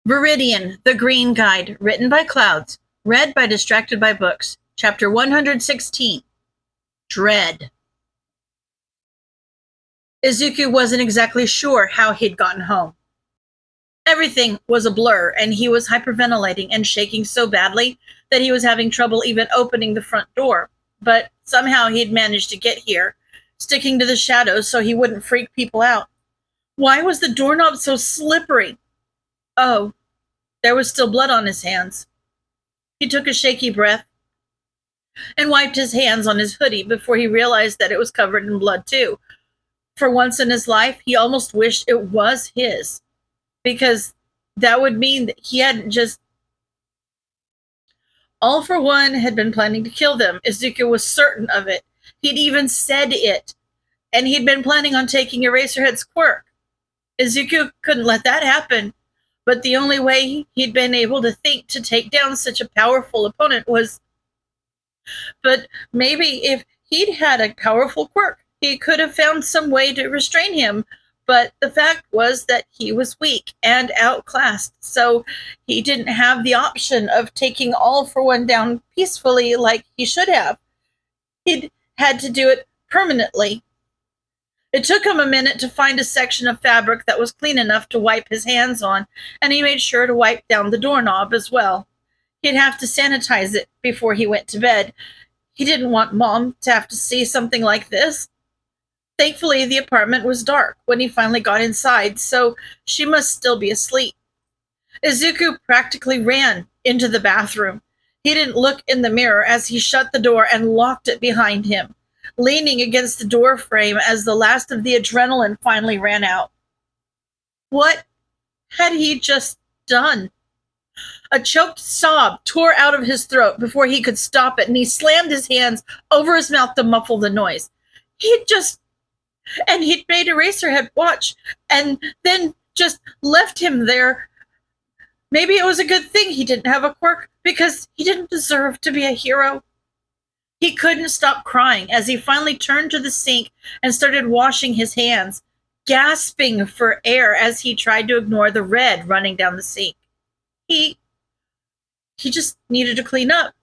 Viridian, the Green Guide, written by Clouds, read by Distracted by Books, Chapter 116, Dread. Izuku wasn't exactly sure how he'd gotten home. Everything was a blur, and he was hyperventilating and shaking so badly that he was having trouble even opening the front door. But somehow he'd managed to get here, sticking to the shadows so he wouldn't freak people out. Why was the doorknob so slippery? Oh, there was still blood on his hands. He took a shaky breath and wiped his hands on his hoodie before he realized that it was covered in blood too. For once in his life, he almost wished it was his, because that would mean that he hadn't just... All for One had been planning to kill them. Izuku was certain of it. He'd even said it. And he'd been planning on taking Eraserhead's quirk. Izuku couldn't let that happen. But the only way he'd been able to think to take down such a powerful opponent was... But maybe if he'd had a powerful quirk, he could have found some way to restrain him. But the fact was that he was weak and outclassed, so he didn't have the option of taking All for One down peacefully like he should have. He'd had to do it permanently. It took him a minute to find a section of fabric that was clean enough to wipe his hands on, and he made sure to wipe down the doorknob as well. He'd have to sanitize it before he went to bed. He didn't want Mom to have to see something like this. Thankfully, the apartment was dark when he finally got inside, so she must still be asleep. Izuku practically ran into the bathroom. He didn't look in the mirror as he shut the door and locked it behind him, leaning against the door frame as the last of the adrenaline finally ran out. What had he just done? A choked sob tore out of his throat before he could stop it, and he slammed his hands over his mouth to muffle the noise. He'd made Eraserhead watch, and then just left him there. Maybe it was a good thing he didn't have a quirk, because he didn't deserve to be a hero. He couldn't stop crying as he finally turned to the sink and started washing his hands, gasping for air as he tried to ignore the red running down the sink. He just needed to clean up.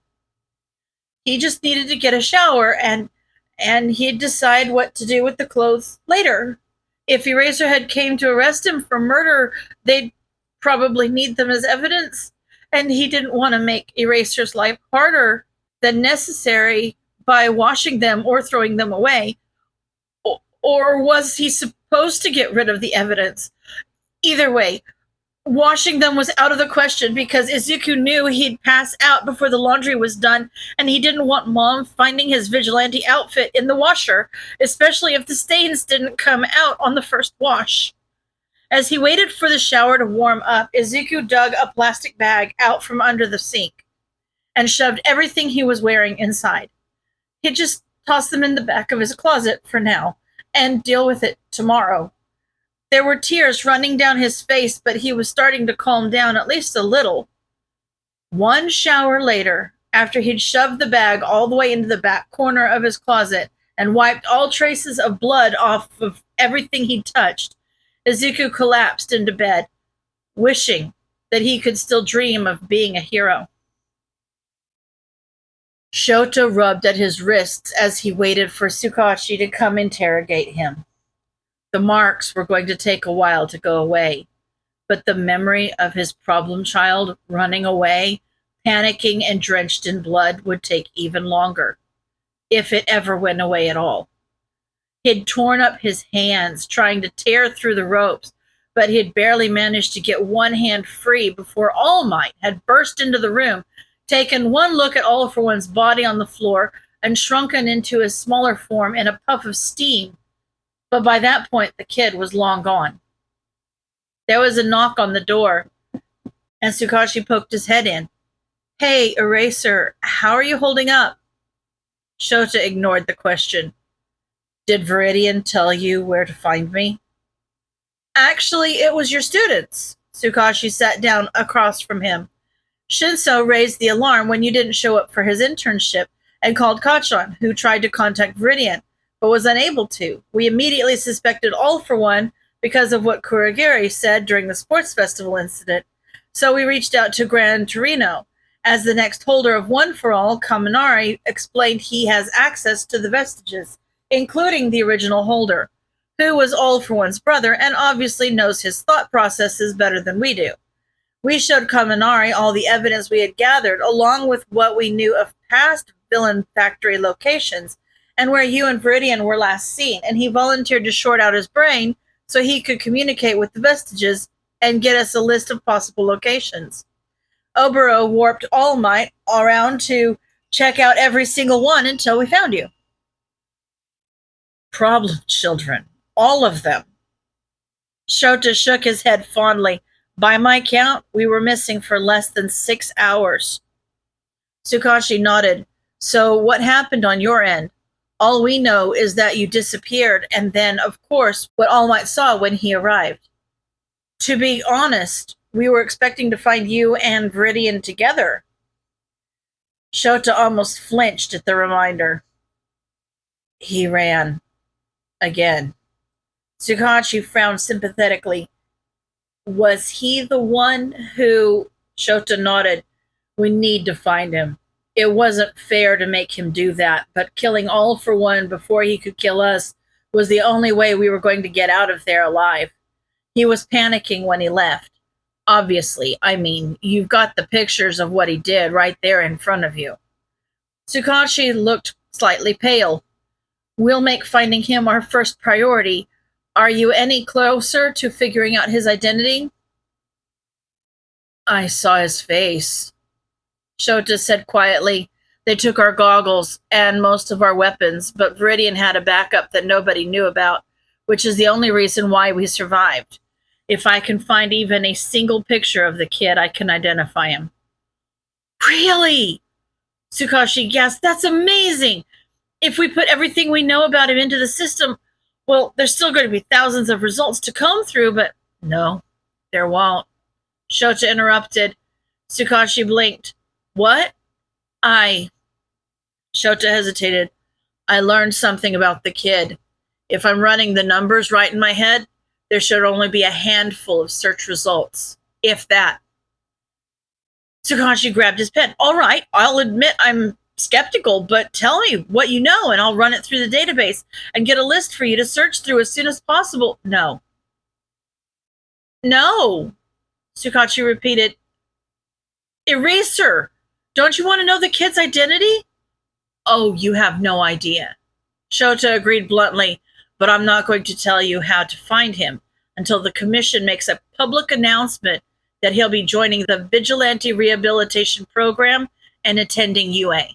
He just needed to get a shower, and he'd decide what to do with the clothes later. If Eraserhead came to arrest him for murder, they'd probably need them as evidence, and he didn't want to make Eraser's life harder than necessary by washing them or throwing them away. Or was he supposed to get rid of the evidence? Either way, washing them was out of the question, because Izuku knew he'd pass out before the laundry was done, and he didn't want Mom finding his vigilante outfit in the washer, especially if the stains didn't come out on the first wash. As he waited for the shower to warm up, Izuku dug a plastic bag out from under the sink and shoved everything he was wearing inside. He'd just toss them in the back of his closet for now and deal with it tomorrow. There were tears running down his face, but he was starting to calm down at least a little. One shower later, after he'd shoved the bag all the way into the back corner of his closet and wiped all traces of blood off of everything he'd touched, Izuku collapsed into bed, wishing that he could still dream of being a hero. Shota rubbed at his wrists as he waited for Tsukashi to come interrogate him. The marks were going to take a while to go away, but the memory of his problem child running away, panicking and drenched in blood, would take even longer, if it ever went away at all. He'd torn up his hands trying to tear through the ropes, but he'd barely managed to get one hand free before All Might had burst into the room, taken one look at All for One's body on the floor, and shrunken into a smaller form in a puff of steam. But by that point, the kid was long gone. There was a knock on the door, and Tsukashi poked his head in. "Hey, Eraser, how are you holding up?" Shota ignored the question. "Did Viridian tell you where to find me?" "Actually, it was your students." Tsukashi sat down across from him. "Shinso raised the alarm when you didn't show up for his internship and called Kachan, who tried to contact Viridian, but was unable to. We immediately suspected All for One because of what Kurogiri said during the sports festival incident. So we reached out to Gran Torino. As the next holder of One for All, Kaminari explained he has access to the vestiges, including the original holder, who was All for One's brother and obviously knows his thought processes better than we do. We showed Kaminari all the evidence we had gathered, along with what we knew of past villain factory locations and where you and Viridian were last seen, and he volunteered to short out his brain so he could communicate with the vestiges and get us a list of possible locations. Obero warped All Might around to check out every single one until we found you. Problem children. All of them. Shota shook his head fondly. By my count, we were missing for less than 6 hours. Tsukashi nodded. So what happened on your end? All we know is that you disappeared, and then, of course, what All Might saw when he arrived. To be honest, we were expecting to find you and Viridian together. Shota almost flinched at the reminder. He ran. Again. Tsukashi frowned sympathetically. Was he the one who... Shota nodded. We need to find him. It wasn't fair to make him do that, but killing All for One before he could kill us was the only way we were going to get out of there alive. He was panicking when he left. Obviously, I mean, you've got the pictures of what he did right there in front of you. Tsukashi looked slightly pale. We'll make finding him our first priority. Are you any closer to figuring out his identity? I saw his face. Shota said quietly. They took our goggles and most of our weapons, but Viridian had a backup that nobody knew about, which is the only reason why we survived. If I can find even a single picture of the kid, I can identify him. Really? Tsukashi gasped. That's amazing! If we put everything we know about him into the system, well, there's still going to be thousands of results to comb through, but no, there won't. Shota interrupted. Tsukashi blinked. What? Shota hesitated. I learned something about the kid. If I'm running the numbers right in my head, there should only be a handful of search results, if that. Tsukashi grabbed his pen. All right, I'll admit I'm skeptical, but tell me what you know and I'll run it through the database and get a list for you to search through as soon as possible. No. No, Tsukashi repeated. Eraser! Don't you want to know the kid's identity? Oh, you have no idea. Shota agreed bluntly, but I'm not going to tell you how to find him until the commission makes a public announcement that he'll be joining the Vigilante Rehabilitation Program and attending UA.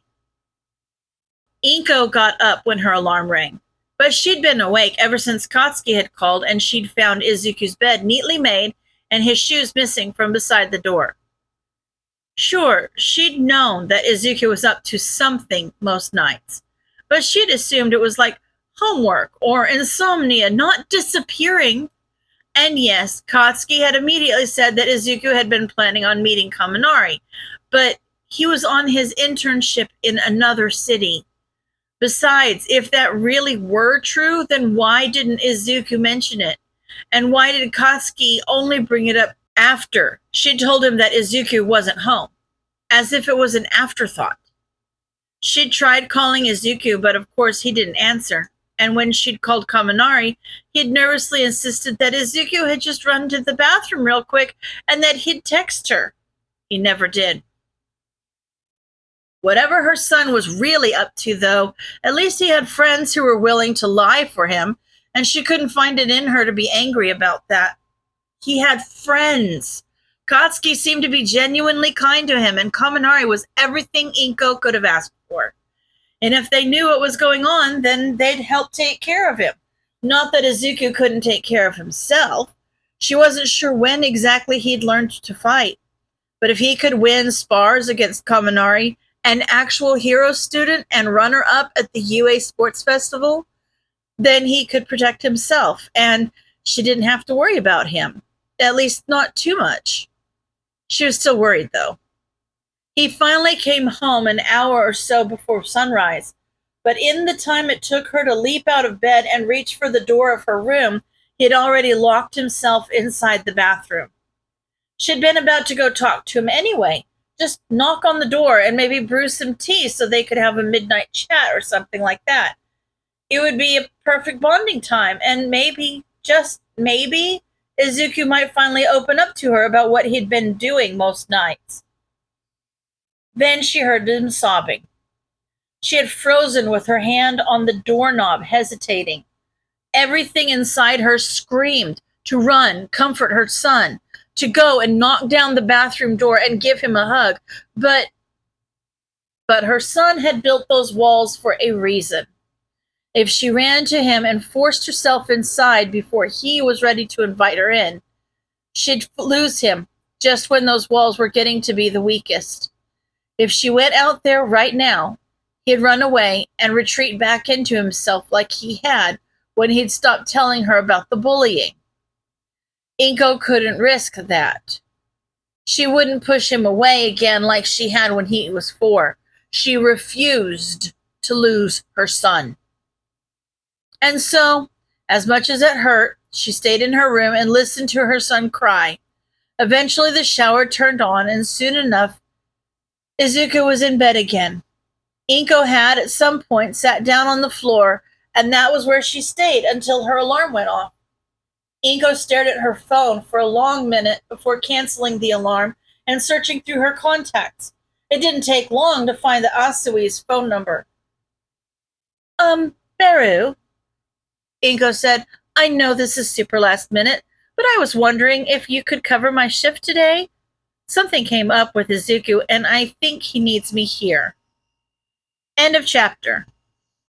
Inko got up when her alarm rang, but she'd been awake ever since Katsuki had called and she'd found Izuku's bed neatly made and his shoes missing from beside the door. Sure, she'd known that Izuku was up to something most nights, but she'd assumed it was like homework or insomnia, not disappearing. And yes, Katsuki had immediately said that Izuku had been planning on meeting Kaminari, but he was on his internship in another city. Besides, if that really were true, then why didn't Izuku mention it? And why did Katsuki only bring it up after she'd told him that Izuku wasn't home? As if it was an afterthought. She'd tried calling Izuku, but of course he didn't answer. And when she'd called Kaminari, he'd nervously insisted that Izuku had just run to the bathroom real quick and that he'd text her. He never did. Whatever her son was really up to, though, at least he had friends who were willing to lie for him, and she couldn't find it in her to be angry about that. He had friends. Katsuki seemed to be genuinely kind to him, and Kaminari was everything Inko could have asked for. And if they knew what was going on, then they'd help take care of him. Not that Izuku couldn't take care of himself. She wasn't sure when exactly he'd learned to fight. But if he could win spars against Kaminari, an actual hero student and runner-up at the UA Sports Festival, then he could protect himself, and she didn't have to worry about him. At least not too much. She was still worried, though. He finally came home an hour or so before sunrise, but in the time it took her to leap out of bed and reach for the door of her room, he had already locked himself inside the bathroom. She'd been about to go talk to him anyway. Just knock on the door and maybe brew some tea so they could have a midnight chat or something like that. It would be a perfect bonding time, and maybe, just maybe, Izuku might finally open up to her about what he'd been doing most nights. Then she heard him sobbing. She had frozen with her hand on the doorknob, hesitating. Everything inside her screamed to run, comfort her son, to go and knock down the bathroom door and give him a hug. But her son had built those walls for a reason. If she ran to him and forced herself inside before he was ready to invite her in, she'd lose him just when those walls were getting to be the weakest. If she went out there right now, he'd run away and retreat back into himself like he had when he'd stopped telling her about the bullying. Inko couldn't risk that. She wouldn't push him away again like she had when he was 4. She refused to lose her son. And so, as much as it hurt, she stayed in her room and listened to her son cry. Eventually the shower turned on, and soon enough, Izuku was in bed again. Inko had, at some point, sat down on the floor, and that was where she stayed until her alarm went off. Inko stared at her phone for a long minute before canceling the alarm and searching through her contacts. It didn't take long to find the Asui's phone number. Beru, Inko said, I know this is super last minute, but I was wondering if you could cover my shift today. Something came up with Izuku, and I think he needs me here. End of chapter.